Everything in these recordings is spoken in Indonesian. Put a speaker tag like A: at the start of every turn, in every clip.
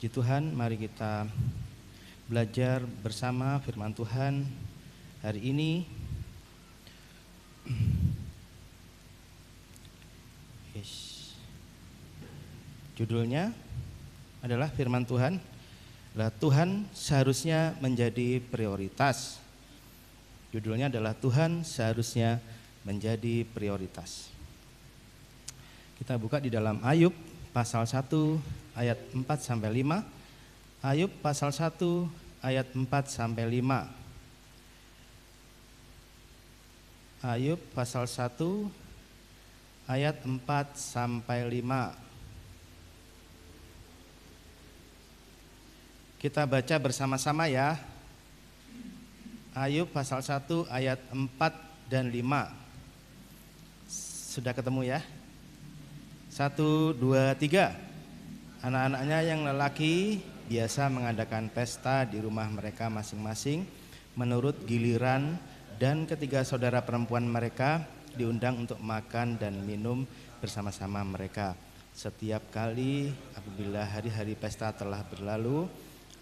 A: Puji Tuhan, mari kita belajar bersama firman Tuhan hari ini. Judulnya adalah firman Tuhan, Tuhan seharusnya menjadi prioritas. Judulnya adalah Tuhan seharusnya menjadi prioritas. Kita buka di dalam Ayub pasal 1 ayat 4 sampai 5. Ayub pasal 1 ayat 4 sampai 5. Ayub pasal 1 ayat 4 sampai 5. Kita baca bersama-sama ya. Ayub pasal 1 ayat 4 dan 5. Sudah ketemu ya? 1, 2, 3. Anak-anaknya yang lelaki biasa mengadakan pesta di rumah mereka masing-masing menurut giliran, dan ketiga saudara perempuan mereka diundang untuk makan dan minum bersama-sama mereka. Setiap kali apabila hari-hari pesta telah berlalu,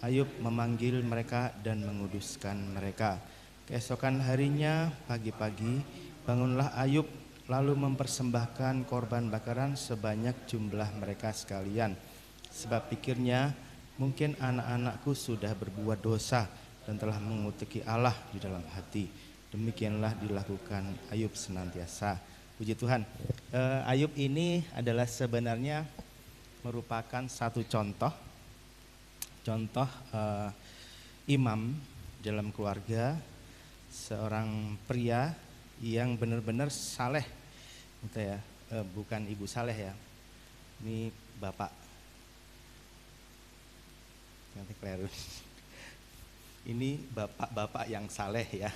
A: Ayub memanggil mereka dan menguduskan mereka. Keesokan harinya pagi-pagi bangunlah Ayub lalu mempersembahkan korban bakaran sebanyak jumlah mereka sekalian. Sebab pikirnya, mungkin anak-anakku sudah berbuat dosa dan telah mengutuki Allah di dalam hati. Demikianlah dilakukan Ayub senantiasa. Puji Tuhan. Ayub ini adalah sebenarnya merupakan satu contoh imam dalam keluarga, seorang pria yang benar-benar saleh, gitu ya. Bukan ibu saleh ya. Ini bapak. Nanti keliru. Ini bapak-bapak yang saleh ya.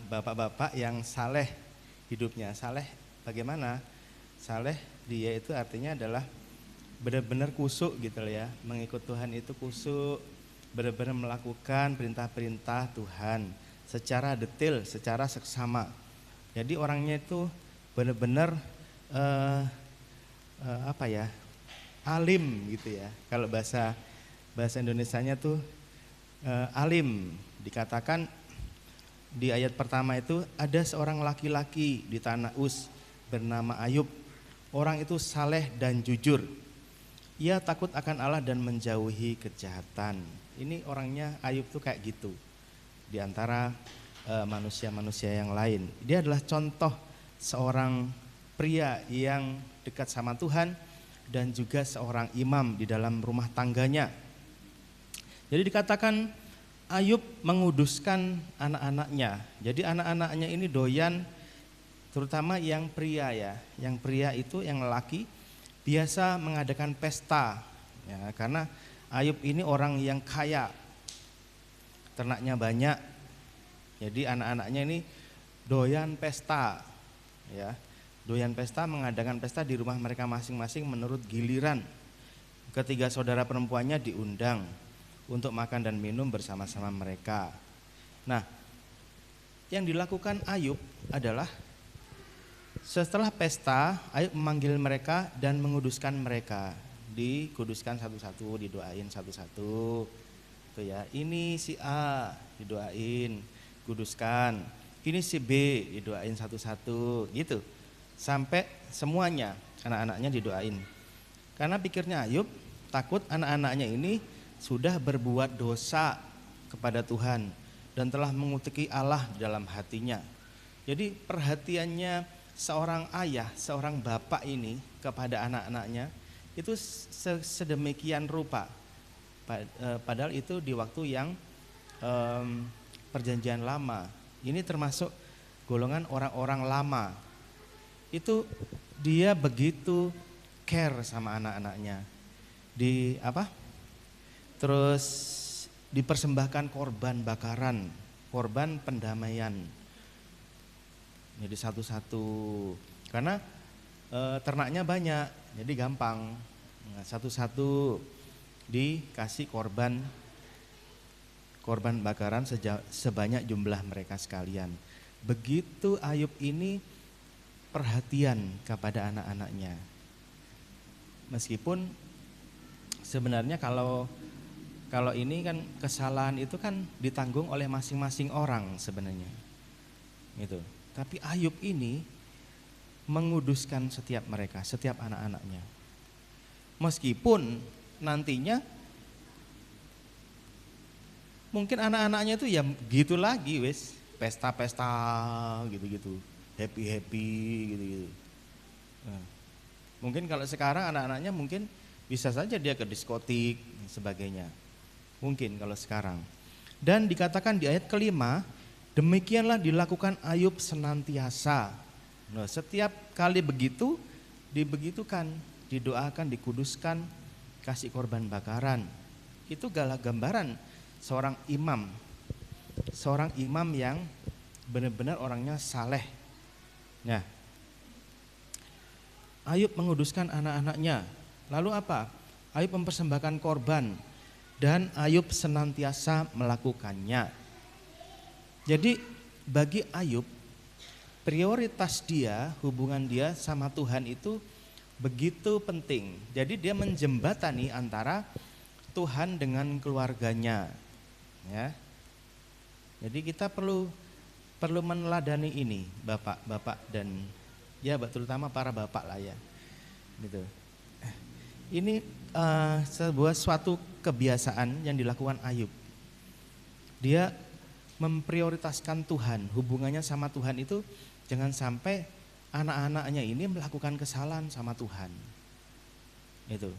A: Bapak-bapak yang saleh hidupnya. Saleh bagaimana? Saleh dia itu artinya adalah benar-benar kusuk gitu ya. Mengikut Tuhan itu kusuk, benar-benar melakukan perintah-perintah Tuhan secara detail, secara seksama. Jadi orangnya itu benar-benar alim gitu ya. Kalau bahasa Indonesianya tuh alim. Dikatakan di ayat pertama itu, ada seorang laki-laki di tanah Uz bernama Ayub. Orang itu saleh dan jujur. Ia takut akan Allah dan menjauhi kejahatan. Ini orangnya Ayub tuh kayak gitu. Di antara manusia-manusia yang lain. Dia adalah contoh seorang pria yang dekat sama Tuhan dan juga seorang imam di dalam rumah tangganya. Jadi dikatakan Ayub menguduskan anak-anaknya. Jadi anak-anaknya ini doyan, terutama yang pria ya. Yang pria itu, yang lelaki, biasa mengadakan pesta ya, karena Ayub ini orang yang kaya, ternaknya banyak. Jadi anak-anaknya ini doyan pesta ya. Doyan pesta, mengadakan pesta di rumah mereka masing-masing menurut giliran. Ketiga saudara perempuannya diundang untuk makan dan minum bersama-sama mereka. Nah, yang dilakukan Ayub adalah setelah pesta, Ayub memanggil mereka dan menguduskan mereka. Dikuduskan satu-satu, didoain satu-satu. Itu ya. Ini si A didoain, kuduskan. Ini si B didoain satu-satu, gitu. Sampai semuanya anak-anaknya didoain. Karena pikirnya Ayub takut anak-anaknya ini sudah berbuat dosa kepada Tuhan dan telah mengutuki Allah dalam hatinya. Jadi perhatiannya seorang ayah, seorang bapak ini kepada anak-anaknya itu sedemikian rupa. Padahal itu di waktu yang perjanjian lama. Ini termasuk golongan orang-orang lama. Itu dia begitu care sama anak-anaknya. Terus dipersembahkan korban bakaran, korban pendamaian. Jadi satu-satu. Karena ternaknya banyak, jadi gampang. Nah, satu-satu dikasih korban bakaran sebanyak jumlah mereka sekalian. Begitu Ayub ini perhatian kepada anak-anaknya. Meskipun sebenarnya kalau ini kan kesalahan itu kan ditanggung oleh masing-masing orang sebenarnya. Gitu. Tapi Ayub ini menguduskan setiap mereka, setiap anak-anaknya. Meskipun nantinya mungkin anak-anaknya itu ya gitu lagi wes, pesta-pesta gitu-gitu, happy-happy gitu-gitu. Nah, mungkin kalau sekarang anak-anaknya mungkin bisa saja dia ke diskotik dan sebagainya. Mungkin kalau sekarang. Dan dikatakan di ayat kelima, demikianlah dilakukan Ayub senantiasa. Nah, setiap kali begitu dibegitukan, didoakan, dikuduskan, kasih korban bakaran. Itu gambaran seorang imam yang benar-benar orangnya saleh. Nah, Ayub menguduskan anak-anaknya. Lalu apa? Ayub mempersembahkan korban dan Ayub senantiasa melakukannya. Jadi bagi Ayub, prioritas dia, hubungan dia sama Tuhan itu begitu penting. Jadi dia menjembatani antara Tuhan dengan keluarganya. Ya. Jadi kita perlu meneladani ini, bapak-bapak dan ya terutama para bapak lah ya. Gitu. Ini sebuah suatu kebiasaan yang dilakukan Ayub. Dia memprioritaskan Tuhan, hubungannya sama Tuhan itu jangan sampai anak-anaknya ini melakukan kesalahan sama Tuhan. Itu.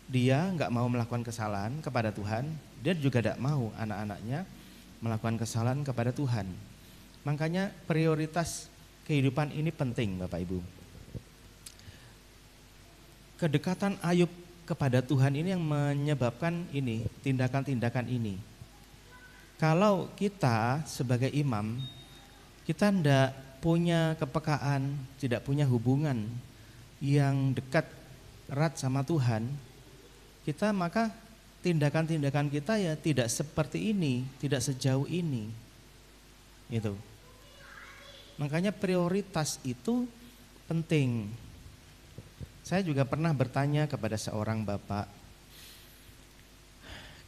A: Dia nggak mau melakukan kesalahan kepada Tuhan, dia juga tidak mau anak-anaknya melakukan kesalahan kepada Tuhan. Makanya prioritas kehidupan ini penting, Bapak Ibu. Kedekatan Ayub kepada Tuhan ini yang menyebabkan ini, tindakan-tindakan ini. Kalau kita sebagai imam, kita tidak punya kepekaan, tidak punya hubungan yang dekat, erat sama Tuhan, kita maka tindakan-tindakan kita ya tidak seperti ini, tidak sejauh ini. Itu. Makanya prioritas itu penting. Saya juga pernah bertanya kepada seorang bapak,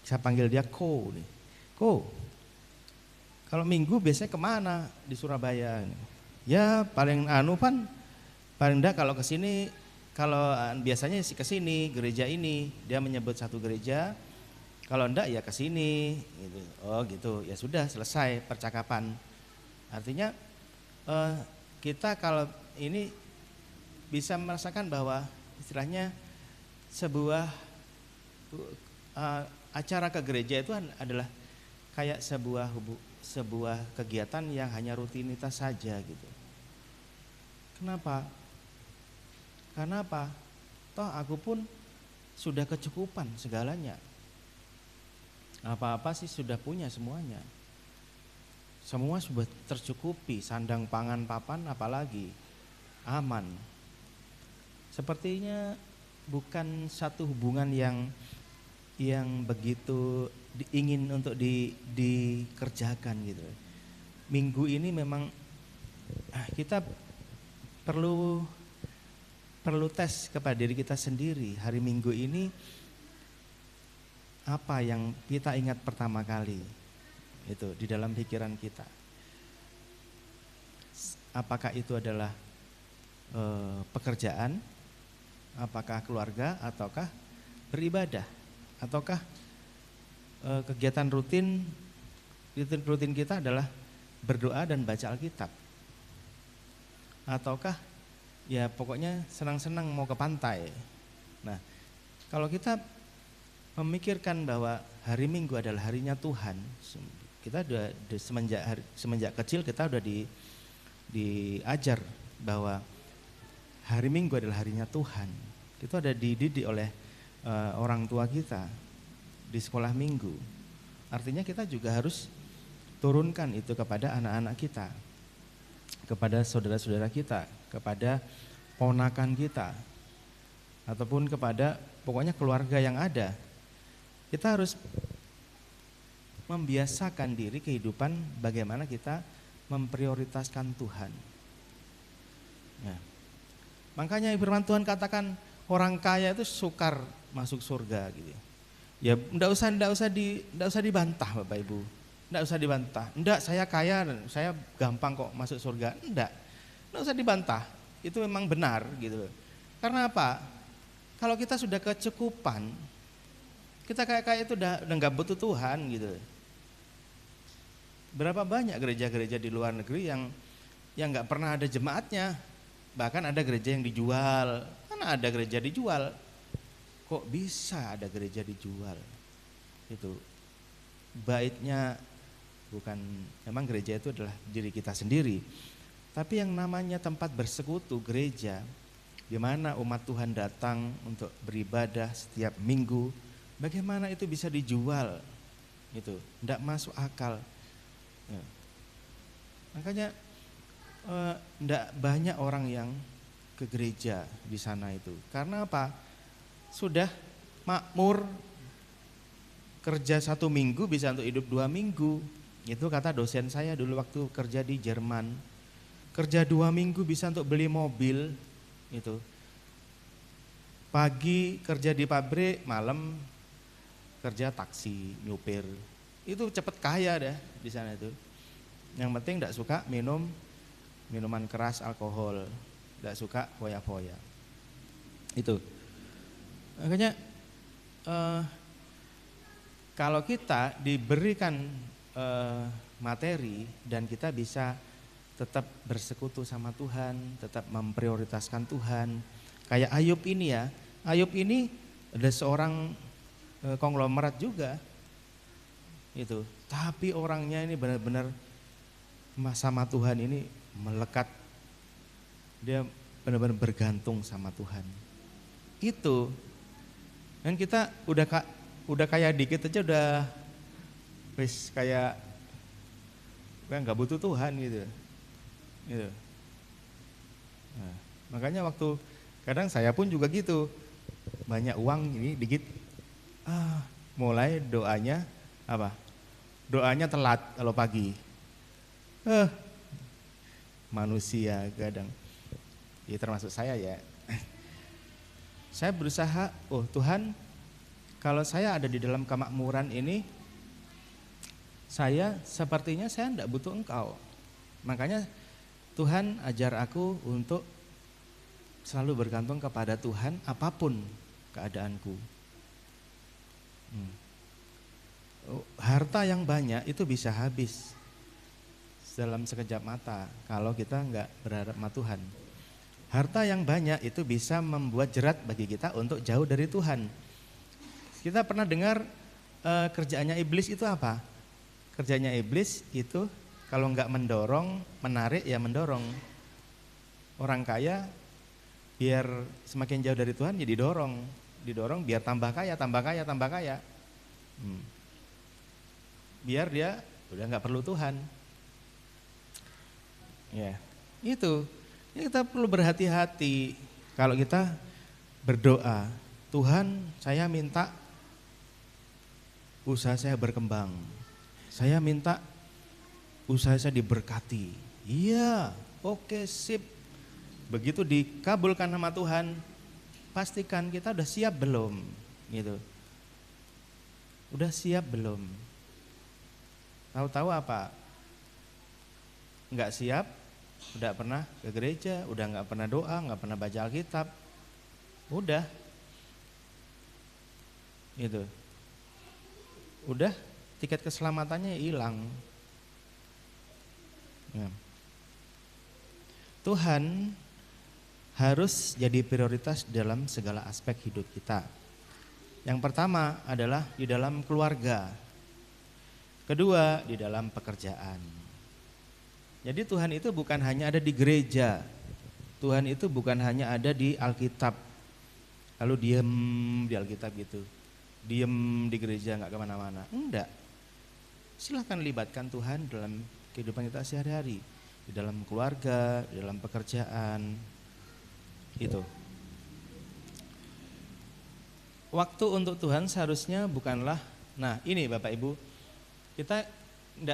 A: saya panggil dia Ko nih. Ko, kalau minggu biasanya kemana di Surabaya? Ya paling paling enggak kalau kesini, kalau biasanya sih kesini gereja ini, dia menyebut satu gereja. Kalau enggak ya kesini, gitu. Oh gitu, ya sudah selesai percakapan. Artinya kita kalau ini bisa merasakan bahwa istilahnya sebuah acara ke gereja itu adalah kayak sebuah kegiatan yang hanya rutinitas saja gitu. Kenapa? Karena apa? Toh aku pun sudah kecukupan segalanya. Apa-apa sih sudah punya semuanya. Semua sudah tercukupi, sandang pangan papan apalagi aman. Sepertinya bukan satu hubungan yang begitu ingin untuk dikerjakan gitu. Minggu ini memang kita perlu tes kepada diri kita sendiri. Hari Minggu ini apa yang kita ingat pertama kali itu di dalam pikiran kita. Apakah itu adalah pekerjaan, apakah keluarga, ataukah beribadah, ataukah kegiatan rutin kita adalah berdoa dan baca Alkitab, ataukah ya pokoknya senang-senang mau ke pantai. Nah, kalau kita memikirkan bahwa hari Minggu adalah harinya Tuhan, kita sudah semenjak kecil kita sudah diajar bahwa hari Minggu adalah harinya Tuhan. Itu ada dididik oleh orang tua kita di sekolah minggu. Artinya kita juga harus turunkan itu kepada anak-anak kita, kepada saudara-saudara kita, kepada ponakan kita, ataupun kepada pokoknya keluarga yang ada. Kita harus membiasakan diri kehidupan bagaimana kita memprioritaskan Tuhan. Nah, makanya firman Tuhan katakan, orang kaya itu sukar masuk surga gitu. Ya enggak usah dibantah Bapak Ibu. Enggak usah dibantah. Enggak, saya kaya dan saya gampang kok masuk surga. Enggak usah dibantah. Itu memang benar gitu. Karena apa? Kalau kita sudah kecukupan, kita kayak itu udah enggak butuh Tuhan gitu. Berapa banyak gereja-gereja di luar negeri yang enggak pernah ada jemaatnya. Bahkan ada gereja yang dijual. Mana ada gereja dijual? Kok bisa ada gereja dijual? Itu baiknya bukan, memang gereja itu adalah diri kita sendiri. Tapi yang namanya tempat bersekutu, gereja, di mana umat Tuhan datang untuk beribadah setiap minggu, bagaimana itu bisa dijual? Itu tidak masuk akal. Ya. Makanya tidak banyak orang yang ke gereja di sana itu. Karena apa? Sudah makmur, kerja 1 minggu bisa untuk hidup 2 minggu. Itu kata dosen saya dulu waktu kerja di Jerman. Kerja 2 minggu bisa untuk beli mobil. Itu. Pagi kerja di pabrik, malam kerja taksi, nyupir. Itu cepet kaya dah di sana itu. Yang penting tidak suka minuman keras, alkohol, tidak suka foya-foya. Itu. Makanya kalau kita diberikan materi dan kita bisa tetap bersekutu sama Tuhan, tetap memprioritaskan Tuhan. Kayak Ayub ini ya, Ayub ini ada seorang konglomerat juga. Itu. Tapi orangnya ini benar-benar sama Tuhan ini melekat. Dia benar-benar bergantung sama Tuhan. Itu. Dan kita udah kayak dikit aja udah wis kayak nggak butuh Tuhan gitu. Gitu. Nah, makanya waktu kadang saya pun juga gitu. Banyak uang ini dikit. Mulai doanya apa? Doanya telat kalau pagi. Manusia kadang. Ya termasuk saya ya. Saya berusaha, Tuhan, kalau saya ada di dalam kemakmuran ini, sepertinya saya tidak butuh Engkau. Makanya Tuhan ajar aku untuk selalu bergantung kepada Tuhan apapun keadaanku. Harta yang banyak itu bisa habis dalam sekejap mata kalau kita nggak berharap sama Tuhan. Harta yang banyak itu bisa membuat jerat bagi kita untuk jauh dari Tuhan. Kita pernah dengar kerjaannya iblis itu apa? Kerjanya iblis itu kalau nggak mendorong, menarik ya mendorong. Orang kaya biar semakin jauh dari Tuhan ya didorong biar tambah kaya. Biar dia udah nggak perlu Tuhan. Ya, itu. Ini kita perlu berhati-hati kalau kita berdoa, Tuhan saya minta usaha saya berkembang, saya minta usaha saya diberkati. Iya, oke, sip. Begitu dikabulkan sama Tuhan, pastikan kita udah siap belum, gitu. Udah siap belum? Tahu-tahu apa? Enggak siap. Udah pernah ke gereja, udah gak pernah doa, gak pernah baca Alkitab. Udah. Gitu. Udah tiket keselamatannya hilang. Ya. Tuhan harus jadi prioritas dalam segala aspek hidup kita. Yang pertama adalah di dalam keluarga. Kedua, di dalam pekerjaan. Jadi Tuhan itu bukan hanya ada di gereja, Tuhan itu bukan hanya ada di Alkitab, lalu diem di Alkitab gitu, diem di gereja nggak kemana-mana. Enggak, silahkan libatkan Tuhan dalam kehidupan kita sehari-hari, di dalam keluarga, di dalam pekerjaan, itu. Waktu untuk Tuhan seharusnya bukanlah, nah ini Bapak Ibu, kita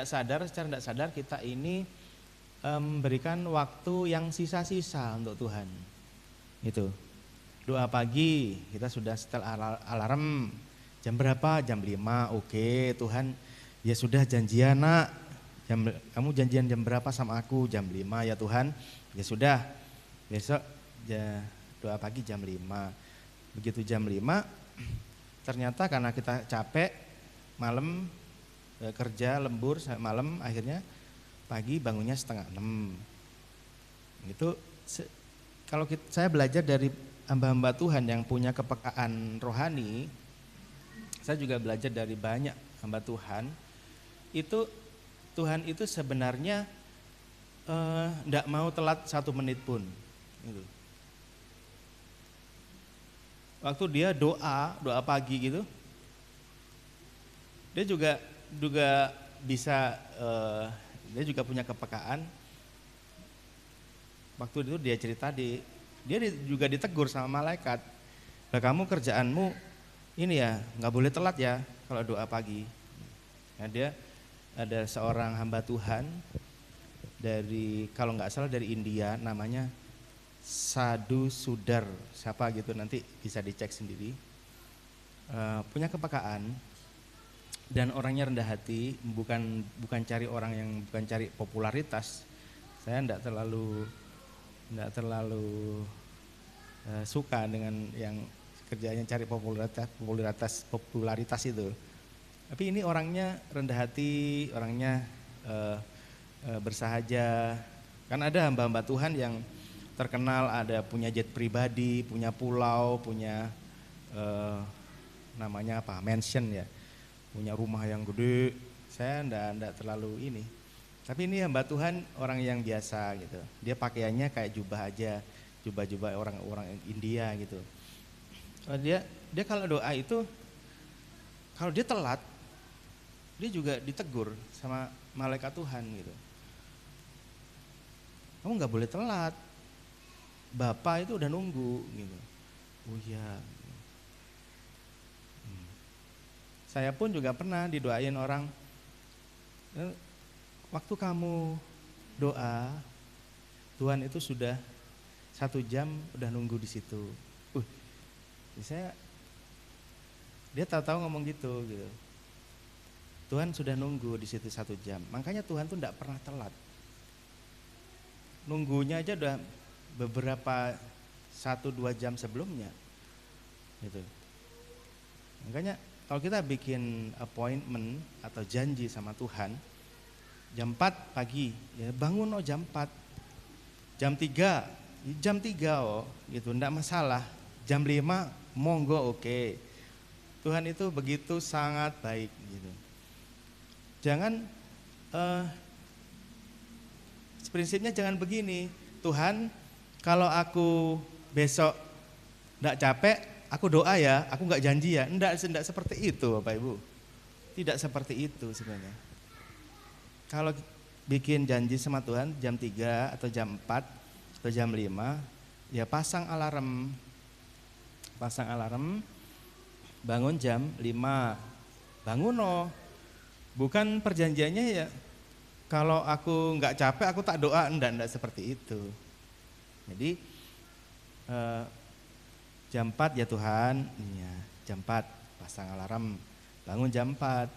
A: secara tidak sadar kita ini memberikan waktu yang sisa-sisa untuk Tuhan. Itu. Doa pagi, kita sudah setel alarm. Jam berapa? Jam 5. Oke, Tuhan, ya sudah janjian nak. Kamu janjian jam berapa sama aku? Jam 5 ya Tuhan. Ya sudah. Besok ya, doa pagi jam 5. Begitu jam 5, ternyata karena kita capek malam kerja lembur sampai malam, akhirnya pagi bangunnya 5:30. Itu kalau saya belajar dari hamba-hamba Tuhan yang punya kepekaan rohani, saya juga belajar dari banyak hamba Tuhan. Itu Tuhan itu sebenarnya enggak mau telat 1 menit pun. Gitu. Waktu dia doa pagi gitu, dia juga bisa, dia juga punya kepekaan. Waktu itu dia cerita dia juga ditegur sama malaikat. Nah, kamu kerjaanmu ini ya nggak boleh telat ya kalau doa pagi. Nah, dia ada seorang hamba Tuhan dari, kalau nggak salah dari India, namanya Sadhu Sudar, siapa gitu, nanti bisa dicek sendiri. Punya kepekaan dan orangnya rendah hati, bukan cari orang yang, bukan cari popularitas. Saya enggak terlalu suka dengan yang kerjanya cari popularitas itu. Tapi ini orangnya rendah hati, orangnya bersahaja. Kan ada hamba-hamba Tuhan yang terkenal, ada punya jet pribadi, punya pulau, punya namanya apa, mansion ya, punya rumah yang gede. Saya enggak terlalu ini. Tapi ini hamba Tuhan orang yang biasa gitu. Dia pakaiannya kayak jubah aja, jubah-jubah orang-orang India gitu. Dia kalau doa itu, kalau dia telat, dia juga ditegur sama malaikat Tuhan gitu. Kamu nggak boleh telat, Bapak itu udah nunggu gitu. Oh iya. Saya pun juga pernah didoain orang, waktu kamu doa, Tuhan itu sudah 1 jam udah nunggu di situ. Dia tahu-tahu ngomong gitu. Tuhan sudah nunggu di situ 1 jam. Makanya Tuhan tuh enggak pernah telat. Nunggunya aja udah beberapa 1-2 jam sebelumnya. Gitu. Makanya kalau kita bikin appointment atau janji sama Tuhan, jam 4 pagi, ya bangun jam 4. Jam 3 gitu, enggak masalah. Jam 5 monggo oke. Tuhan itu begitu sangat baik gitu. Jangan prinsipnya jangan begini, Tuhan kalau aku besok enggak capek, aku doa ya, aku enggak janji ya. Enggak seperti itu Bapak Ibu. Tidak seperti itu sebenarnya. Kalau bikin janji sama Tuhan jam 3 atau jam 4 atau jam 5, ya pasang alarm, bangun jam 5, bangun bukan perjanjiannya ya, kalau aku nggak capek aku tak doa, enggak seperti itu. Jadi jam 4 ya Tuhan, ya, jam 4 pasang alarm, bangun jam 4.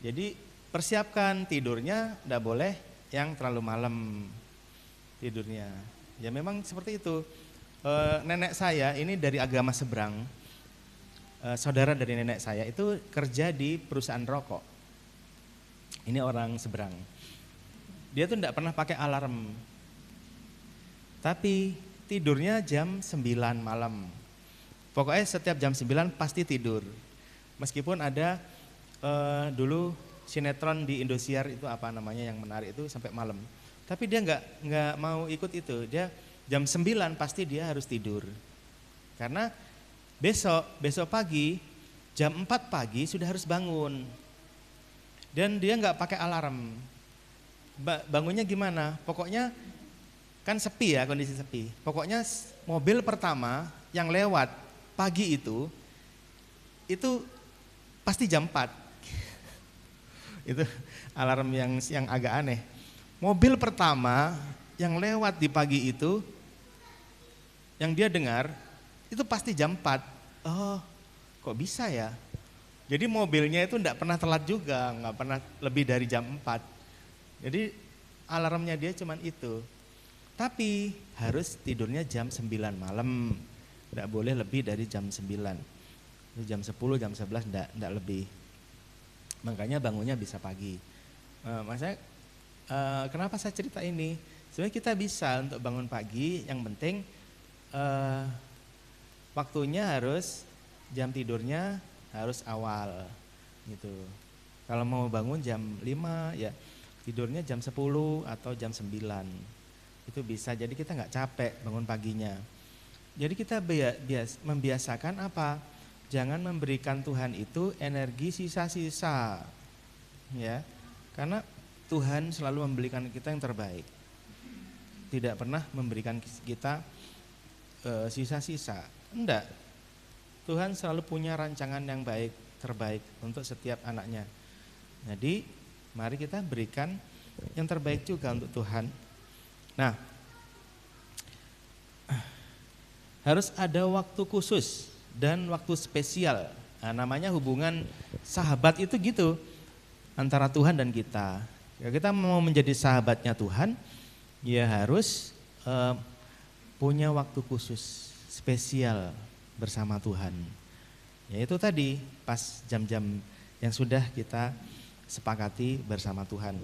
A: Jadi persiapkan tidurnya, enggak boleh yang terlalu malam tidurnya. Ya memang seperti itu. Nenek saya ini dari agama seberang, saudara dari nenek saya itu kerja di perusahaan rokok. Ini orang seberang. Dia tuh enggak pernah pakai alarm. Tapi tidurnya jam 9 malam. Pokoknya setiap jam 9 pasti tidur. Meskipun ada dulu sinetron di Indosiar itu apa namanya yang menarik itu sampai malam. Tapi dia nggak mau ikut itu. Dia jam 9 pasti dia harus tidur. Karena besok pagi jam 4 pagi sudah harus bangun. Dan dia nggak pakai alarm. Bangunnya gimana? Pokoknya kan sepi ya, kondisi sepi. Pokoknya mobil pertama yang lewat pagi itu pasti jam 4. Itu alarm yang agak aneh. Mobil pertama yang lewat di pagi itu, yang dia dengar itu pasti jam 4. Oh, kok bisa ya? Jadi mobilnya itu enggak pernah telat juga, enggak pernah lebih dari jam 4. Jadi alarmnya dia cuman itu. Tapi harus tidurnya jam 9 malam. Enggak boleh lebih dari jam 9. Jam 10, jam 11 enggak lebih. Makanya bangunnya bisa pagi. Maksudnya kenapa saya cerita ini? Sebenarnya kita bisa untuk bangun pagi, yang penting waktunya harus, jam tidurnya harus awal gitu. Kalau mau bangun jam 5 ya tidurnya jam 10 atau jam 9. Itu bisa, jadi kita nggak capek bangun paginya. Jadi kita membiasakan apa? Jangan memberikan Tuhan itu energi sisa-sisa. Ya. Karena Tuhan selalu memberikan kita yang terbaik. Tidak pernah memberikan kita sisa-sisa. Enggak. Tuhan selalu punya rancangan yang baik, terbaik untuk setiap anaknya. Jadi mari kita berikan yang terbaik juga untuk Tuhan. Nah, harus ada waktu khusus dan waktu spesial. Nah, namanya hubungan sahabat itu gitu, antara Tuhan dan kita. Ya, kita mau menjadi sahabatnya Tuhan, ya harus punya waktu khusus, spesial bersama Tuhan. Ya itu tadi pas jam-jam yang sudah kita sepakati bersama Tuhan.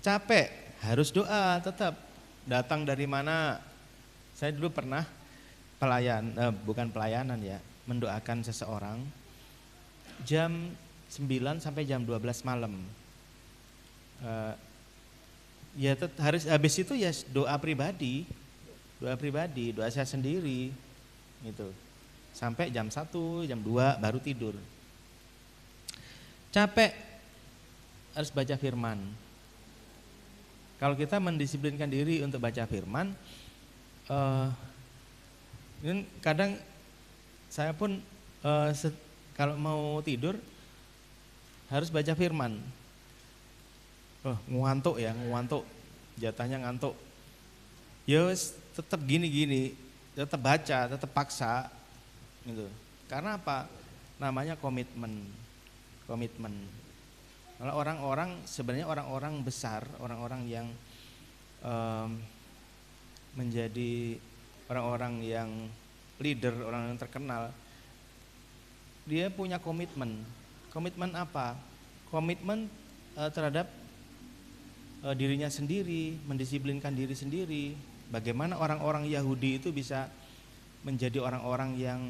A: Capek, harus doa tetap. Datang dari mana? Saya dulu pernah bukan pelayanan ya, mendoakan seseorang jam 9 sampai jam 12 malam. Ya harus habis itu ya doa pribadi, doa saya sendiri gitu. Sampai jam 1, jam 2 baru tidur. Capek, harus baca firman. Kalau kita mendisiplinkan diri untuk baca firman, ini kadang saya pun kalau mau tidur harus baca firman. Ngantuk, jatahnya ngantuk. Ya tetap gini, tetap baca, tetap paksa. Gitu. Karena apa? Namanya komitmen. Kalau sebenarnya orang-orang besar, orang-orang yang menjadi orang-orang yang leader, orang yang terkenal, dia punya komitmen. Komitmen apa? Komitmen terhadap dirinya sendiri, mendisiplinkan diri sendiri. Bagaimana orang-orang Yahudi itu bisa menjadi orang-orang yang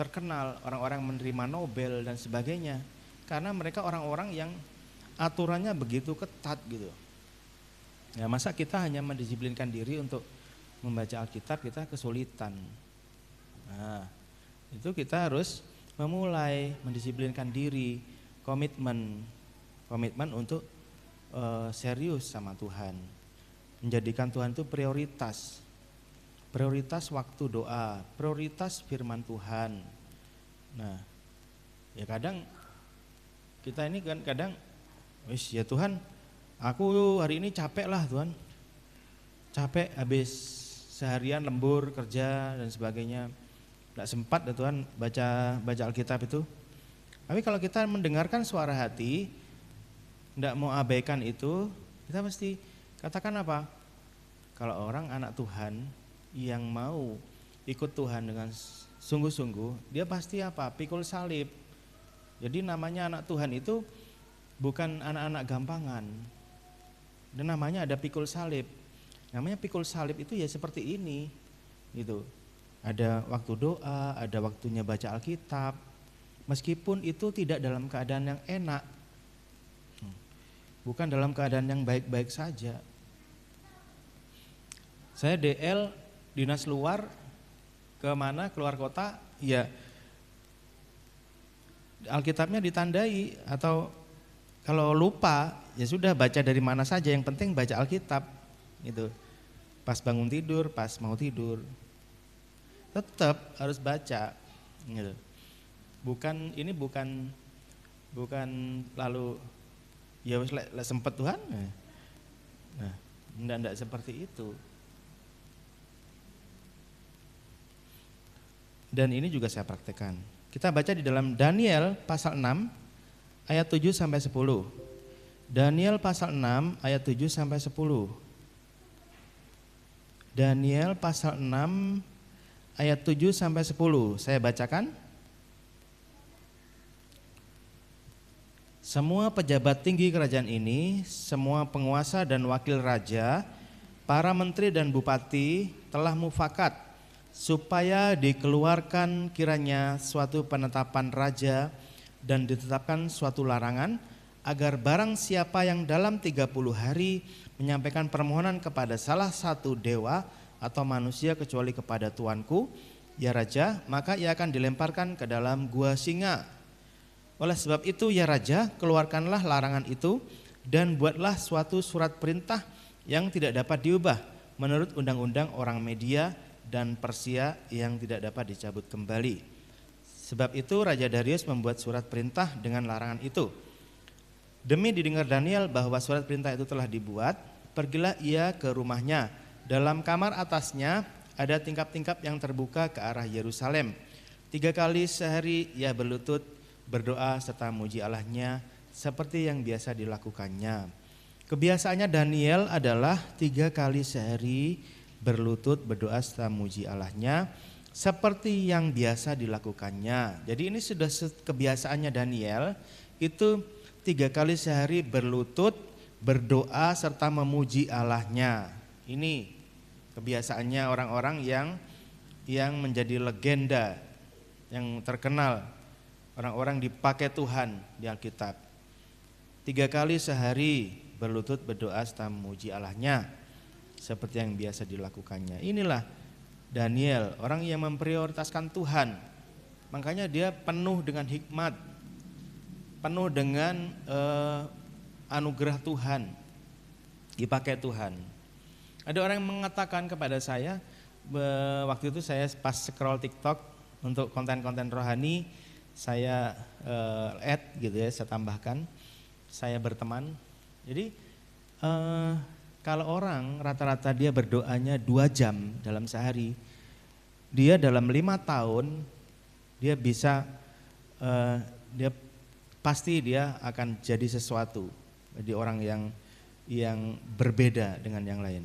A: terkenal, orang-orang menerima Nobel dan sebagainya, karena mereka orang-orang yang aturannya begitu ketat gitu. Ya masa kita hanya mendisiplinkan diri untuk membaca Alkitab, kita kesulitan. Nah, itu kita harus memulai mendisiplinkan diri, komitmen untuk serius sama Tuhan, menjadikan Tuhan itu prioritas waktu doa, prioritas firman Tuhan. Nah, ya kadang kita ini kan kadang, ya Tuhan, aku hari ini capek lah Tuhan, capek habis seharian lembur kerja dan sebagainya, nggak sempat ya Tuhan baca Alkitab itu. Tapi kalau kita mendengarkan suara hati, nggak mau abaikan itu, kita mesti katakan apa? Kalau orang anak Tuhan yang mau ikut Tuhan dengan sungguh-sungguh, dia pasti apa? Pikul salib. Jadi namanya anak Tuhan itu bukan anak-anak gampangan. Dan namanya ada pikul salib. Namanya pikul salib itu ya seperti ini, gitu. Ada waktu doa, ada waktunya baca Alkitab. Meskipun itu tidak dalam keadaan yang enak, bukan dalam keadaan yang baik-baik saja. Saya DL dinas luar, keluar kota, ya Alkitabnya ditandai, atau kalau lupa ya sudah baca dari mana saja, yang penting baca Alkitab gitu. Pas bangun tidur, pas mau tidur, tetap harus baca gitu. Bukan lalu ya wis sempet Tuhan. Nah, enggak seperti itu. Dan ini juga saya praktekkan. Kita baca di dalam Daniel pasal 6 ayat 7 sampai 10. Daniel pasal 6 ayat 7 sampai 10. Daniel pasal 6 ayat 7 sampai 10. Saya bacakan. Semua pejabat tinggi kerajaan ini, semua penguasa dan wakil raja, para menteri dan bupati telah mufakat supaya dikeluarkan kiranya suatu penetapan raja dan ditetapkan suatu larangan agar barang siapa yang dalam 30 hari menyampaikan permohonan kepada salah satu dewa atau manusia kecuali kepada tuanku, ya raja, maka ia akan dilemparkan ke dalam gua singa. Oleh sebab itu ya raja, keluarkanlah larangan itu dan buatlah suatu surat perintah yang tidak dapat diubah menurut undang-undang orang Media dan Persia yang tidak dapat dicabut kembali. Sebab itu Raja Darius membuat surat perintah dengan larangan itu. Demi didengar Daniel bahwa surat perintah itu telah dibuat, pergilah ia ke rumahnya. Dalam kamar atasnya ada tingkap-tingkap yang terbuka ke arah Yerusalem. 3 kali sehari ia berlutut, berdoa serta memuji Allahnya seperti yang biasa dilakukannya. Kebiasaannya Daniel adalah 3 kali sehari berlutut, berdoa serta memuji Allahnya seperti yang biasa dilakukannya. Jadi ini sudah kebiasaannya Daniel, itu 3 kali sehari berlutut, berdoa serta memuji Allahnya. Ini kebiasaannya orang-orang yang menjadi legenda, yang terkenal, orang-orang dipakai Tuhan di Alkitab. 3 kali sehari berlutut, berdoa serta memuji Allahnya seperti yang biasa dilakukannya. Inilah Daniel, orang yang memprioritaskan Tuhan. Makanya dia penuh dengan hikmat, penuh dengan anugerah Tuhan, dipakai Tuhan. Ada orang yang mengatakan kepada saya, waktu itu saya pas scroll TikTok untuk konten-konten rohani, saya add gitu ya, saya tambahkan, saya berteman. Jadi kalau orang rata-rata dia berdoanya 2 jam dalam sehari, dia dalam 5 tahun dia bisa dia pasti dia akan jadi sesuatu, jadi orang yang berbeda dengan yang lain.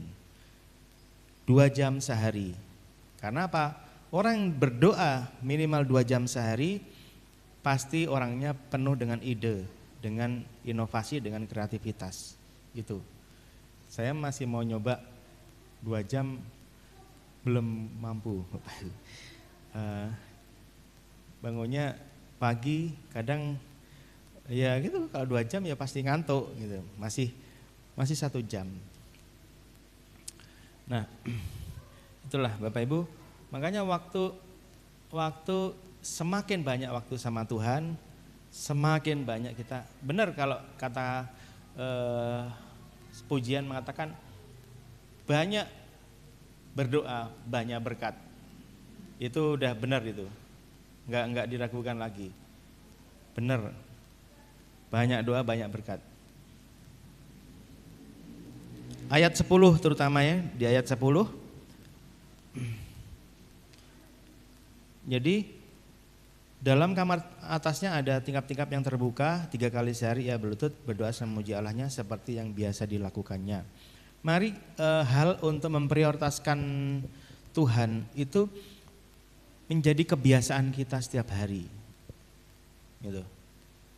A: 2 jam sehari. Karena apa? Orang yang berdoa minimal 2 jam sehari pasti orangnya penuh dengan ide, dengan inovasi, dengan kreativitas gitu. Saya masih mau nyoba 2 jam, belum mampu. Bangunnya pagi, kadang ya gitu, kalau 2 jam ya pasti ngantuk gitu. Masih 1 jam. Nah, itulah Bapak Ibu. Makanya waktu semakin banyak waktu sama Tuhan, semakin banyak kita. Benar kalau kata pujian mengatakan banyak berdoa, banyak berkat. Itu udah benar itu. Enggak diragukan lagi. Benar. Banyak doa, banyak berkat. Ayat 10 terutama ya, di ayat 10. Jadi dalam kamar atasnya ada tingkap-tingkap yang terbuka, 3 kali sehari ia berlutut, berdoa dan memuji Allahnya seperti yang biasa dilakukannya. Mari hal untuk memprioritaskan Tuhan itu menjadi kebiasaan kita setiap hari. Gitu.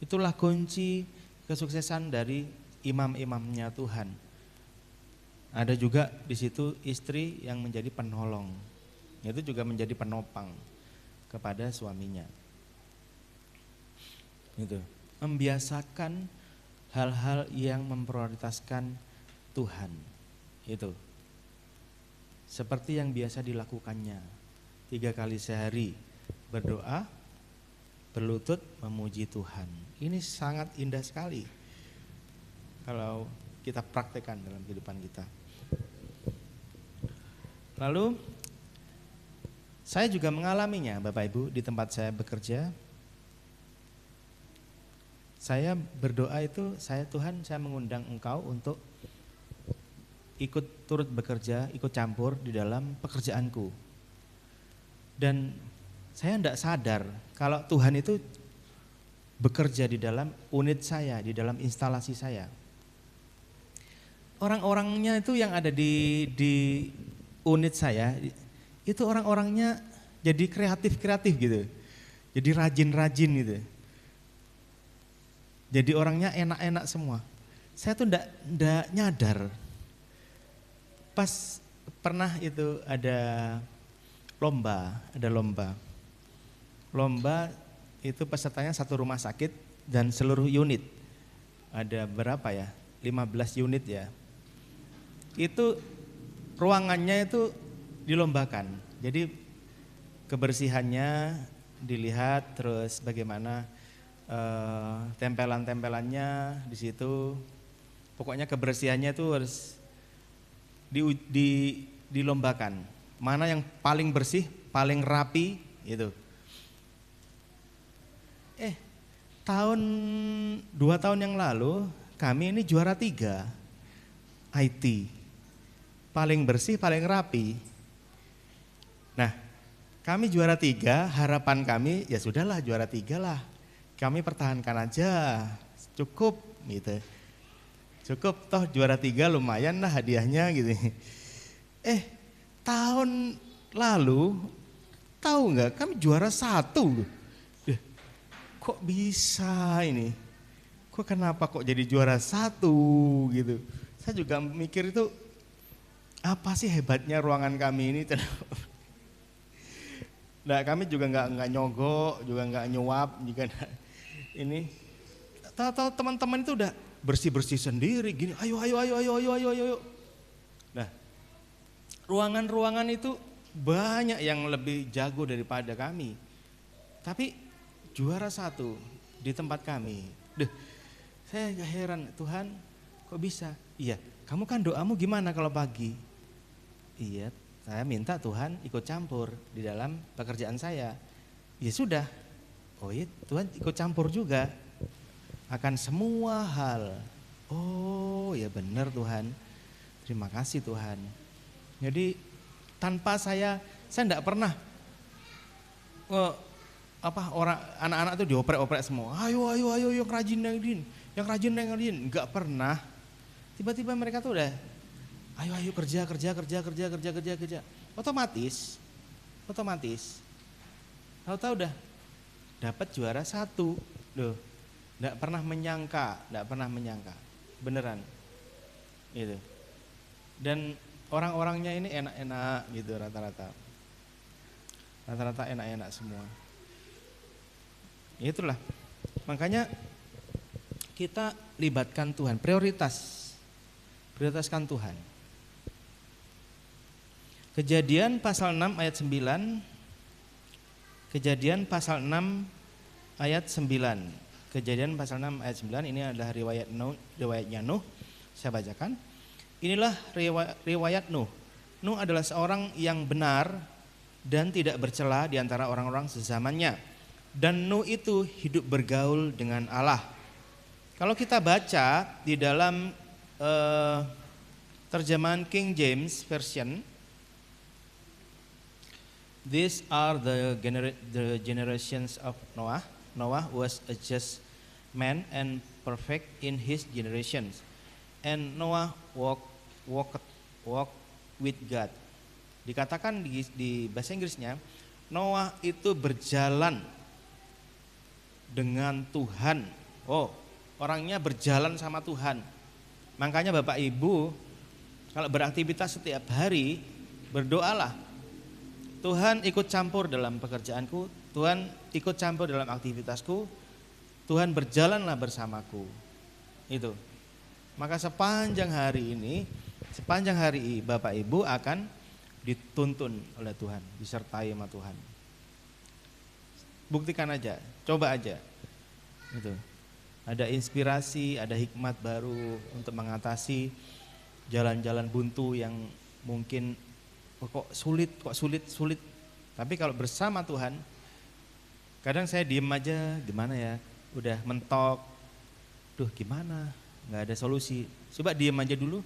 A: Itulah kunci kesuksesan dari imam-imamnya Tuhan. Ada juga di situ istri yang menjadi penolong, itu juga menjadi penopang kepada suaminya. Itu membiasakan hal-hal yang memprioritaskan Tuhan, itu seperti yang biasa dilakukannya. 3 kali sehari berdoa, berlutut, memuji Tuhan. Ini sangat indah sekali kalau kita praktekkan dalam kehidupan kita. Lalu saya juga mengalaminya Bapak Ibu di tempat saya bekerja. Saya berdoa itu, Tuhan saya mengundang Engkau untuk ikut turut bekerja, ikut campur di dalam pekerjaanku. Dan saya tidak sadar kalau Tuhan itu bekerja di dalam unit saya, di dalam instalasi saya. Orang-orangnya itu yang ada di unit saya, itu orang-orangnya jadi kreatif-kreatif gitu. Jadi rajin-rajin gitu. Jadi orangnya enak-enak semua. Saya tuh enggak nyadar. Pas pernah itu ada lomba. Lomba itu pesertanya satu rumah sakit dan seluruh unit. Ada berapa ya? 15 unit ya. Itu ruangannya itu dilombakan. Jadi kebersihannya dilihat, terus bagaimana tempelan-tempelannya di situ. Pokoknya kebersihannya itu harus dilombakan. Mana yang paling bersih, paling rapi itu. 2 tahun yang lalu kami ini juara 3 IT. Paling bersih, paling rapi. Nah, kami juara 3, harapan kami ya sudahlah juara 3 lah. Kami pertahankan aja, cukup gitu. Cukup toh juara 3 lumayan lah hadiahnya gitu. Tahun lalu tahu nggak kami juara 1. Kok bisa ini? Kok kenapa kok jadi juara 1 gitu? Saya juga mikir itu apa sih hebatnya ruangan kami ini? Nah, kami juga nggak nyogok, juga nggak nyuap, juga ini. Tahu-tahu teman-teman itu udah bersih-bersih sendiri gini. Ayo. Nah, ruangan-ruangan itu banyak yang lebih jago daripada kami. Tapi juara 1 di tempat kami. Saya gak heran, Tuhan kok bisa? Iya, kamu kan doamu gimana kalau pagi? Iya, saya minta Tuhan ikut campur di dalam pekerjaan saya. Ya sudah, oh iya Tuhan ikut campur juga akan semua hal. Oh ya benar Tuhan, terima kasih Tuhan. Jadi tanpa saya enggak pernah orang anak-anak tuh dioprek-oprek semua. Ayo yang rajin, enggak pernah. Tiba-tiba mereka tuh udah ayo kerja. Otomatis. Tahu-tahu udah dapat juara 1. Loh, enggak pernah menyangka. Beneran. Gitu. Dan orang-orangnya ini enak-enak gitu rata-rata. Rata-rata enak-enak semua. Itulah, makanya kita libatkan Tuhan, prioritaskan Tuhan. Kejadian pasal 6 ayat 9, Kejadian pasal 6 ayat 9, Kejadian pasal 6 ayat 9 ini adalah riwayatnya Nuh, saya bacakan. Inilah riwayat Nuh. Nuh adalah seorang yang benar dan tidak bercela di antara orang-orang sezamannya. Dan Nuh itu hidup bergaul dengan Allah. Kalau kita baca di dalam terjemahan King James Version, these are the generations of Noah. Noah was a just man and perfect in his generations. And Noah walked with God. Dikatakan di bahasa Inggrisnya, Noah itu berjalan dengan Tuhan. Oh, orangnya berjalan sama Tuhan. Makanya Bapak Ibu kalau beraktivitas setiap hari berdoalah. Tuhan ikut campur dalam pekerjaanku, Tuhan ikut campur dalam aktivitasku, Tuhan berjalanlah bersamaku. Itu. Maka sepanjang hari ini, Bapak Ibu akan dituntun oleh Tuhan, disertai sama Tuhan. Buktikan aja, coba aja. Gitu. Ada inspirasi, ada hikmat baru untuk mengatasi jalan-jalan buntu yang mungkin kok sulit. Tapi kalau bersama Tuhan, kadang saya diem aja, gimana ya, udah mentok, gimana, nggak ada solusi. Coba diem aja dulu,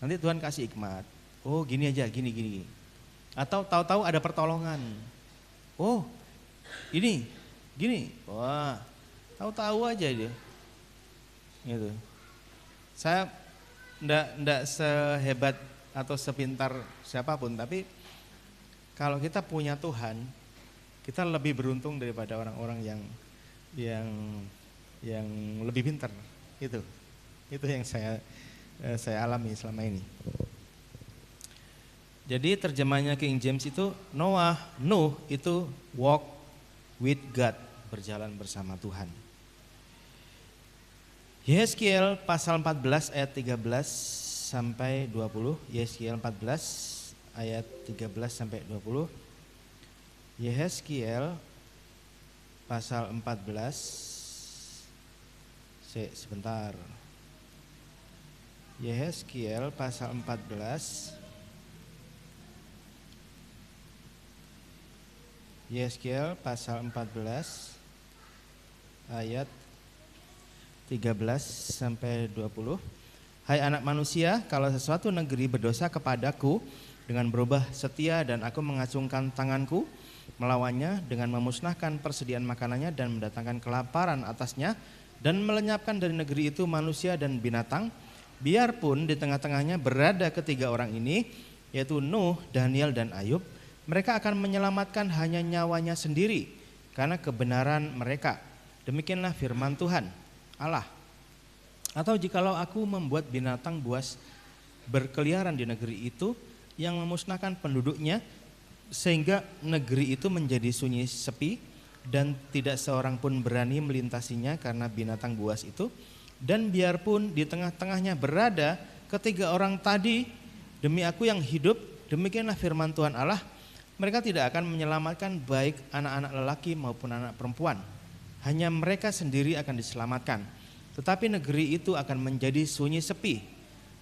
A: nanti Tuhan kasih hikmat. Oh gini aja, gini. Atau tahu-tahu ada pertolongan. Oh, ini, gini. Wah, tahu-tahu aja dia. Gitu. Saya ndak sehebat atau sepintar siapapun, tapi kalau kita punya Tuhan, kita lebih beruntung daripada orang-orang yang yang lebih pintar. Itu yang saya alami selama ini. Jadi terjemahnya King James itu Nuh itu walk with God, berjalan bersama Tuhan. Yehezkiel pasal 14 ayat 13 sampai 20. Yehezkiel 14 ayat 13 sampai 20. Yehezkiel pasal 14. Sebentar. Yehezkiel pasal 14. Yehezkiel pasal 14 ayat 13 sampai 20. Hai anak manusia, kalau sesuatu negeri berdosa kepadaku dengan berubah setia dan aku mengacungkan tanganku melawannya dengan memusnahkan persediaan makanannya dan mendatangkan kelaparan atasnya dan melenyapkan dari negeri itu manusia dan binatang, biarpun di tengah-tengahnya berada ketiga orang ini, yaitu Nuh, Daniel dan Ayub, mereka akan menyelamatkan hanya nyawanya sendiri karena kebenaran mereka. Demikianlah firman Tuhan Allah. Atau jikalau aku membuat binatang buas berkeliaran di negeri itu yang memusnahkan penduduknya sehingga negeri itu menjadi sunyi sepi dan tidak seorang pun berani melintasinya karena binatang buas itu, dan biarpun di tengah-tengahnya berada ketiga orang tadi, demi aku yang hidup, demikianlah firman Tuhan Allah, mereka tidak akan menyelamatkan baik anak-anak lelaki maupun anak perempuan. Hanya mereka sendiri akan diselamatkan. Tetapi negeri itu akan menjadi sunyi sepi.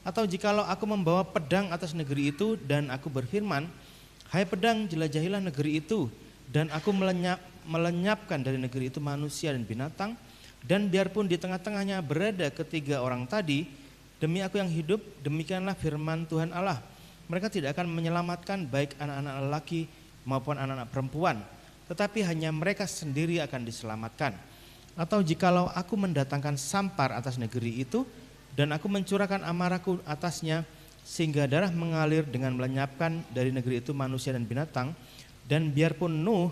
A: Atau jikalau aku membawa pedang atas negeri itu dan aku berfirman, hai pedang, jelajahilah negeri itu, dan aku melenyapkan dari negeri itu manusia dan binatang, dan biarpun di tengah-tengahnya berada ketiga orang tadi, demi aku yang hidup, demikianlah firman Tuhan Allah, mereka tidak akan menyelamatkan baik anak-anak lelaki maupun anak-anak perempuan, tetapi hanya mereka sendiri akan diselamatkan. Atau jikalau aku mendatangkan sampar atas negeri itu dan aku mencurahkan amarahku atasnya sehingga darah mengalir dengan melenyapkan dari negeri itu manusia dan binatang, dan biarpun Nuh,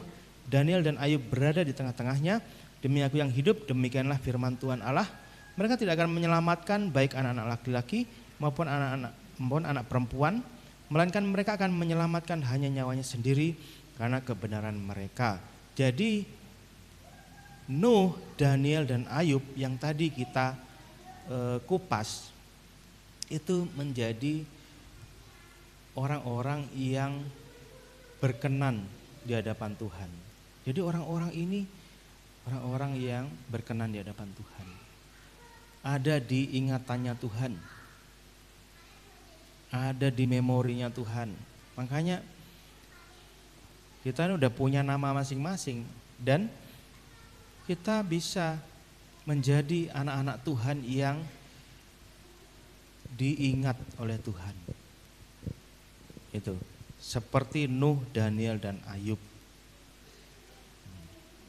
A: Daniel dan Ayub berada di tengah-tengahnya, demi aku yang hidup, demikianlah firman Tuhan Allah, mereka tidak akan menyelamatkan baik anak-anak laki-laki maupun anak perempuan, melainkan mereka akan menyelamatkan hanya nyawanya sendiri karena kebenaran mereka. Jadi Nuh, Daniel dan Ayub yang tadi kita kupas itu menjadi orang-orang yang berkenan di hadapan Tuhan. Jadi orang-orang ini orang-orang yang berkenan di hadapan Tuhan. Ada di ingatannya Tuhan. Ada di memorinya Tuhan. Makanya kita ini udah punya nama masing-masing dan kita bisa menjadi anak-anak Tuhan yang diingat oleh Tuhan. Itu seperti Nuh, Daniel dan Ayub.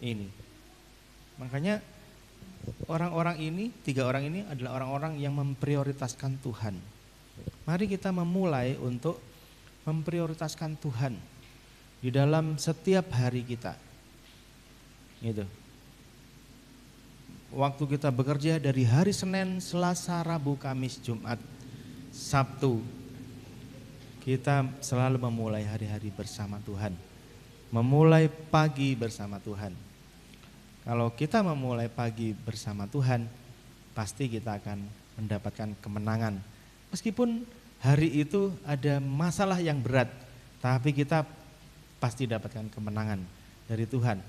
A: Ini. Makanya orang-orang ini, tiga orang ini adalah orang-orang yang memprioritaskan Tuhan. Mari kita memulai untuk memprioritaskan Tuhan di dalam setiap hari kita. Gitu. Waktu kita bekerja dari hari Senin, Selasa, Rabu, Kamis, Jumat, Sabtu, kita selalu memulai hari-hari bersama Tuhan. Memulai pagi bersama Tuhan. Kalau kita memulai pagi bersama Tuhan, pasti kita akan mendapatkan kemenangan. Meskipun hari itu ada masalah yang berat, tapi kita pasti dapatkan kemenangan dari Tuhan.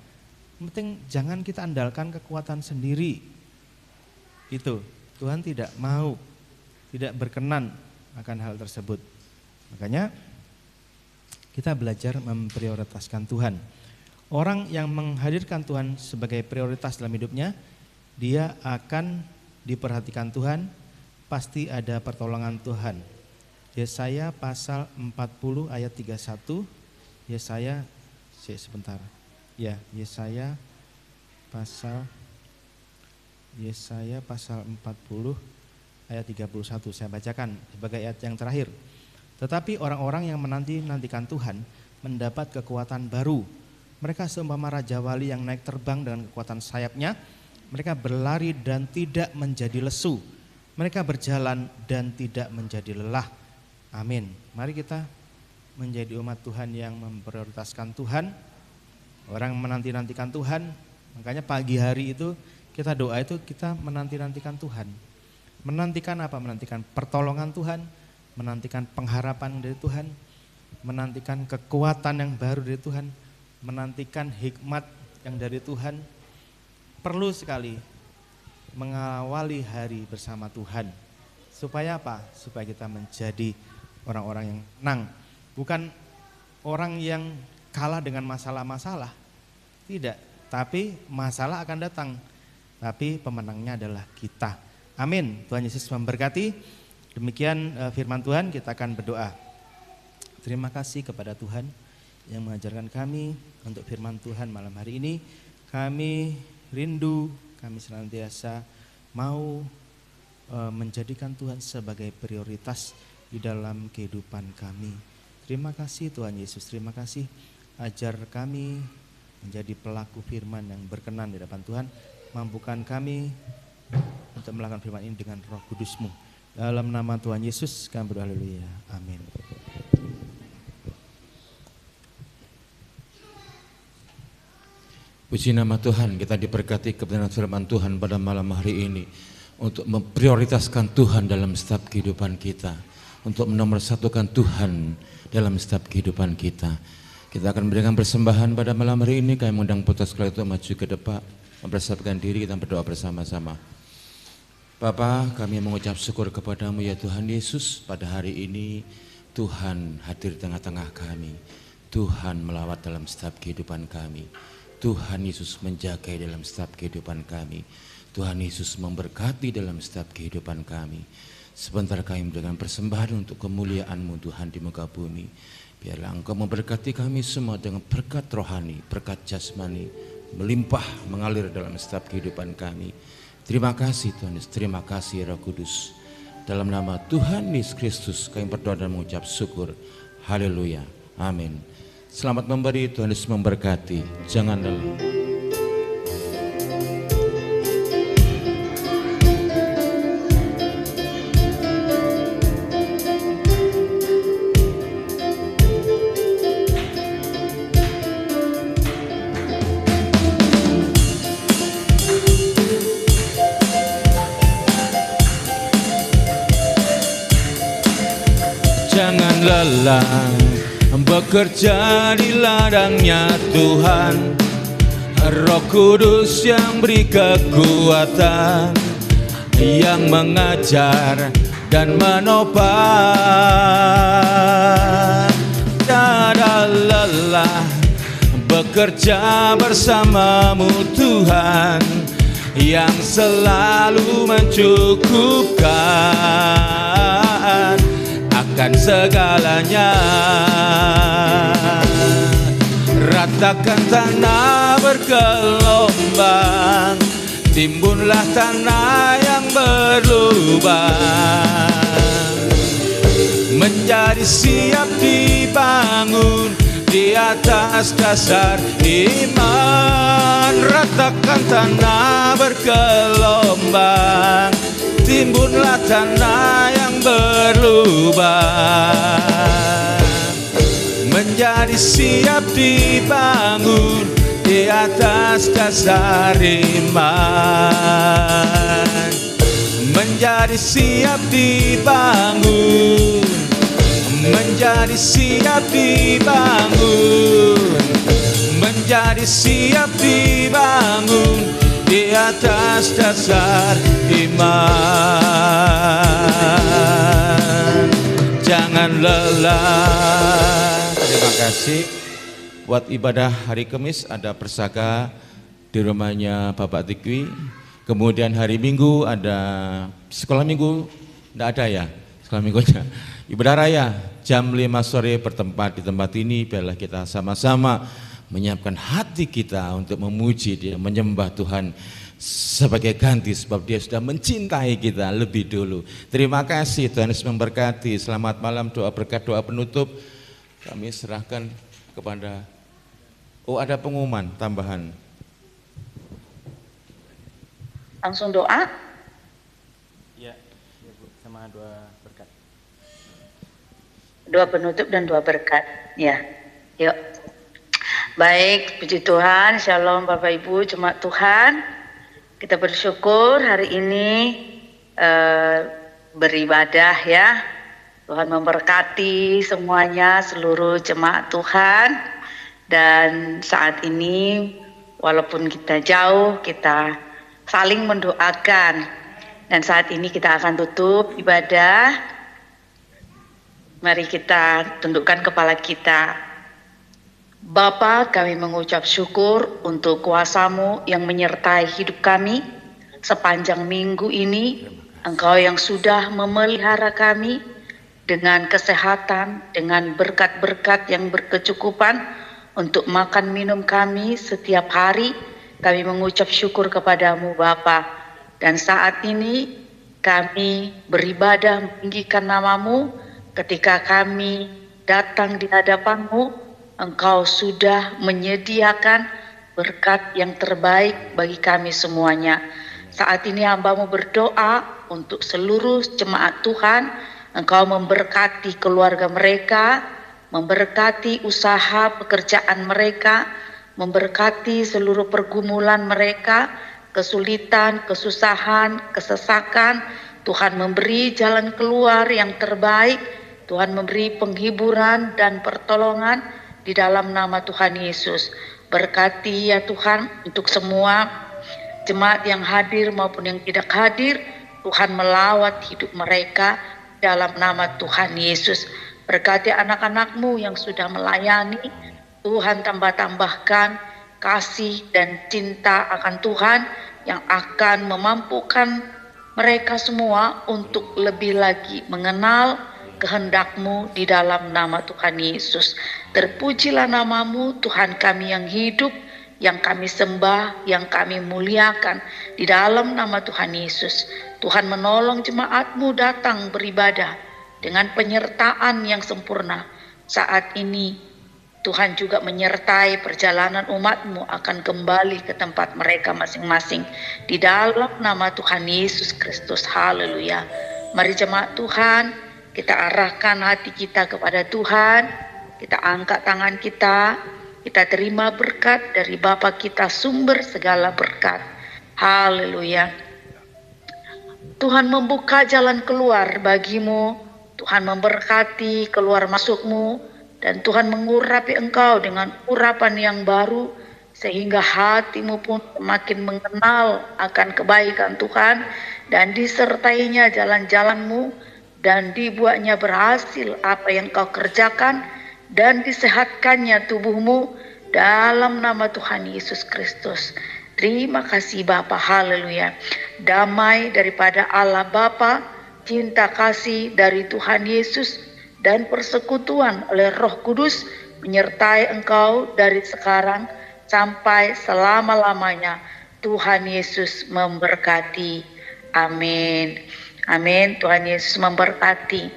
A: Yang penting jangan kita andalkan kekuatan sendiri. Itu Tuhan tidak mau, tidak berkenan akan hal tersebut. Makanya kita belajar memprioritaskan Tuhan. Orang yang menghadirkan Tuhan sebagai prioritas dalam hidupnya, dia akan diperhatikan Tuhan, pasti ada pertolongan Tuhan. Yesaya pasal 40 ayat 31. Yesaya sebentar. Ya, Yesaya pasal 40 ayat 31 saya bacakan sebagai ayat yang terakhir. Tetapi orang-orang yang menanti-nantikan Tuhan mendapat kekuatan baru. Mereka seumpama raja wali yang naik terbang dengan kekuatan sayapnya. Mereka berlari dan tidak menjadi lesu. Mereka berjalan dan tidak menjadi lelah. Amin. Mari kita menjadi umat Tuhan yang memprioritaskan Tuhan. Orang menanti-nantikan Tuhan. Makanya pagi hari itu kita doa itu kita menanti-nantikan Tuhan. Menantikan apa? Menantikan pertolongan Tuhan, menantikan pengharapan dari Tuhan, menantikan kekuatan yang baru dari Tuhan, menantikan hikmat yang dari Tuhan. Perlu sekali mengawali hari bersama Tuhan. Supaya apa? Supaya kita menjadi orang-orang yang menang. Bukan orang yang kalah dengan masalah-masalah. Tidak, tapi masalah akan datang. Tapi pemenangnya adalah kita. Amin. Tuhan Yesus memberkati. Demikian firman Tuhan, kita akan berdoa. Terima kasih kepada Tuhan yang mengajarkan kami untuk firman Tuhan malam hari ini. Kami rindu, kami senantiasa mau menjadikan Tuhan sebagai prioritas di dalam kehidupan kami. Terima kasih Tuhan Yesus, terima kasih ajar kami menjadi pelaku firman yang berkenan di hadapan Tuhan. Mampukan kami untuk melakukan firman ini dengan Roh Kudus-Mu. Dalam nama Tuhan Yesus kami berdoa, haleluya. Amin.
B: Puji nama Tuhan, kita diberkati kebenaran firman Tuhan pada malam hari ini untuk memprioritaskan Tuhan dalam setiap kehidupan kita, untuk menomorsatukan Tuhan dalam setiap kehidupan kita. Kita akan memberikan persembahan pada malam hari ini. Kami mengundang putra sekolah itu maju ke depan, mempersiapkan diri, kita berdoa bersama-sama. Bapa, kami mengucap syukur kepadamu ya Tuhan Yesus. Pada hari ini Tuhan hadir di tengah-tengah kami. Tuhan melawat dalam setiap kehidupan kami. Tuhan Yesus menjaga dalam setiap kehidupan kami. Tuhan Yesus memberkati dalam setiap kehidupan kami. Sebentar kami memberikan persembahan untuk kemuliaan-Mu Tuhan di muka bumi. Biarlah Engkau memberkati kami semua dengan berkat rohani, berkat jasmani, melimpah mengalir dalam setiap kehidupan kami. Terima kasih Tuhan Yesus, terima kasih Roh Kudus. Dalam nama Tuhan Yesus Kristus kami berdoa dan mengucap syukur. Haleluya, amin. Selamat memberi, Tuhan Yesus memberkati. Jangan lelah. Jangan lelah bekerja di ladangnya Tuhan. Roh Kudus yang beri kekuatan, yang mengajar dan menopang. Tiada lelah bekerja bersamamu Tuhan, yang selalu mencukupkan akan segalanya. Ratakan tanah bergelombang, timbunlah tanah yang berlubang, menjadi siap dibangun di atas dasar iman. Ratakan tanah bergelombang, timbunlah tanah yang berlubang, menjadi siap dibangun di atas dasar iman. Menjadi siap dibangun, menjadi siap dibangun, menjadi siap dibangun di atas dasar iman. Jangan lelah. Terima kasih. Buat ibadah hari Kamis ada persaka di rumahnya Bapak Tikwi. Kemudian hari Minggu ada sekolah minggu, enggak ada ya sekolah minggunya. Ibadah raya jam 5 sore bertempat di tempat ini. Biarlah kita sama-sama menyiapkan hati kita untuk memuji Dia, menyembah Tuhan sebagai ganti, sebab Dia sudah mencintai kita lebih dulu. Terima kasih, Tuhan Yesus memberkati. Selamat malam. Doa berkat, doa penutup kami serahkan kepada, ada pengumuman tambahan.
C: Langsung doa?
A: Ya, Bu, sama doa berkat.
C: Doa penutup dan doa berkat. Ya, yuk. Baik, puji Tuhan, shalom Bapak Ibu, jemaat Tuhan. Kita bersyukur hari ini beribadah ya. Tuhan memberkati semuanya, seluruh jemaat Tuhan. Dan saat ini walaupun kita jauh, kita saling mendoakan. Dan saat ini kita akan tutup ibadah. Mari kita tundukkan kepala kita. Bapa, kami mengucap syukur untuk kuasa-Mu yang menyertai hidup kami sepanjang minggu ini. Engkau yang sudah memelihara kami dengan kesehatan, dengan berkat-berkat yang berkecukupan untuk makan minum kami setiap hari. Kami mengucap syukur kepadamu Bapa. Dan saat ini kami beribadah meninggikan nama-Mu. Ketika kami datang di hadapan-Mu, Engkau sudah menyediakan berkat yang terbaik bagi kami semuanya. Saat ini hamba-Mu berdoa untuk seluruh jemaat Tuhan. Engkau memberkati keluarga mereka, memberkati usaha pekerjaan mereka, memberkati seluruh pergumulan mereka, kesulitan, kesusahan, kesesakan. Tuhan memberi jalan keluar yang terbaik. Tuhan memberi penghiburan dan pertolongan di dalam nama Tuhan Yesus. Berkati ya Tuhan untuk semua jemaat yang hadir maupun yang tidak hadir. Tuhan melawat hidup mereka dalam nama Tuhan Yesus. Berkati anak-anak-Mu yang sudah melayani. Tuhan tambah-tambahkan kasih dan cinta akan Tuhan yang akan memampukan mereka semua untuk lebih lagi mengenal kehendak-Mu di dalam nama Tuhan Yesus. Terpujilah nama-Mu Tuhan kami yang hidup, yang kami sembah, yang kami muliakan di dalam nama Tuhan Yesus. Tuhan menolong jemaat-Mu datang beribadah dengan penyertaan yang sempurna. Saat ini Tuhan juga menyertai perjalanan umat-Mu akan kembali ke tempat mereka masing-masing di dalam nama Tuhan Yesus Kristus. Haleluya. Mari jemaat Tuhan, kita arahkan hati kita kepada Tuhan, kita angkat tangan kita terima berkat dari Bapa kita, sumber segala berkat. Haleluya. Tuhan membuka jalan keluar bagimu, Tuhan memberkati keluar masukmu, dan Tuhan mengurapi engkau dengan urapan yang baru, sehingga hatimu pun makin mengenal akan kebaikan Tuhan, dan disertainya jalan-jalanmu, dan dibuatnya berhasil apa yang kau kerjakan, dan disehatkannya tubuhmu dalam nama Tuhan Yesus Kristus. Terima kasih Bapa, haleluya. Damai daripada Allah Bapa, cinta kasih dari Tuhan Yesus, dan persekutuan oleh Roh Kudus menyertai engkau dari sekarang sampai selama-lamanya. Tuhan Yesus memberkati. Amin. Amin. Tuhan Yesus memberkati.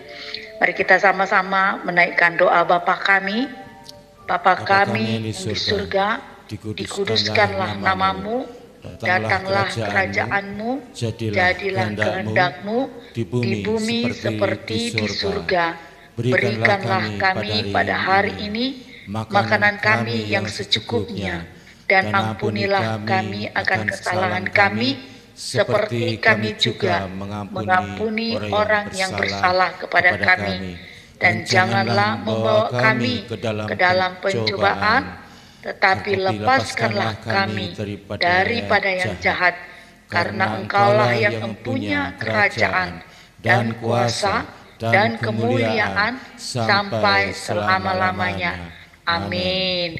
C: Mari kita sama-sama menaikkan doa Bapa kami. Bapa kami yang di surga, dikuduskanlah namamu, datanglah kerajaan-Mu, jadilah kehendak-Mu di bumi seperti di surga. Berikanlah kami pada hari ini makanan kami yang secukupnya, dan ampunilah kami akan kesalahan kami, seperti kami juga mengampuni orang yang bersalah kepada kami. Dan janganlah membawa kami ke dalam pencobaan, tetapi lepaskanlah kami daripada yang jahat, karena Engkaulah yang mempunyai kerajaan dan kuasa dan kemuliaan sampai selama-lamanya. Amin.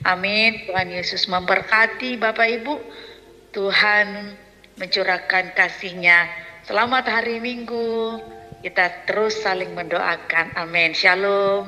C: Amin. Tuhan Yesus memberkati Bapak Ibu. Tuhan mencurahkan kasih-Nya. Selamat hari Minggu. Kita terus saling mendoakan. Amin. Shalom.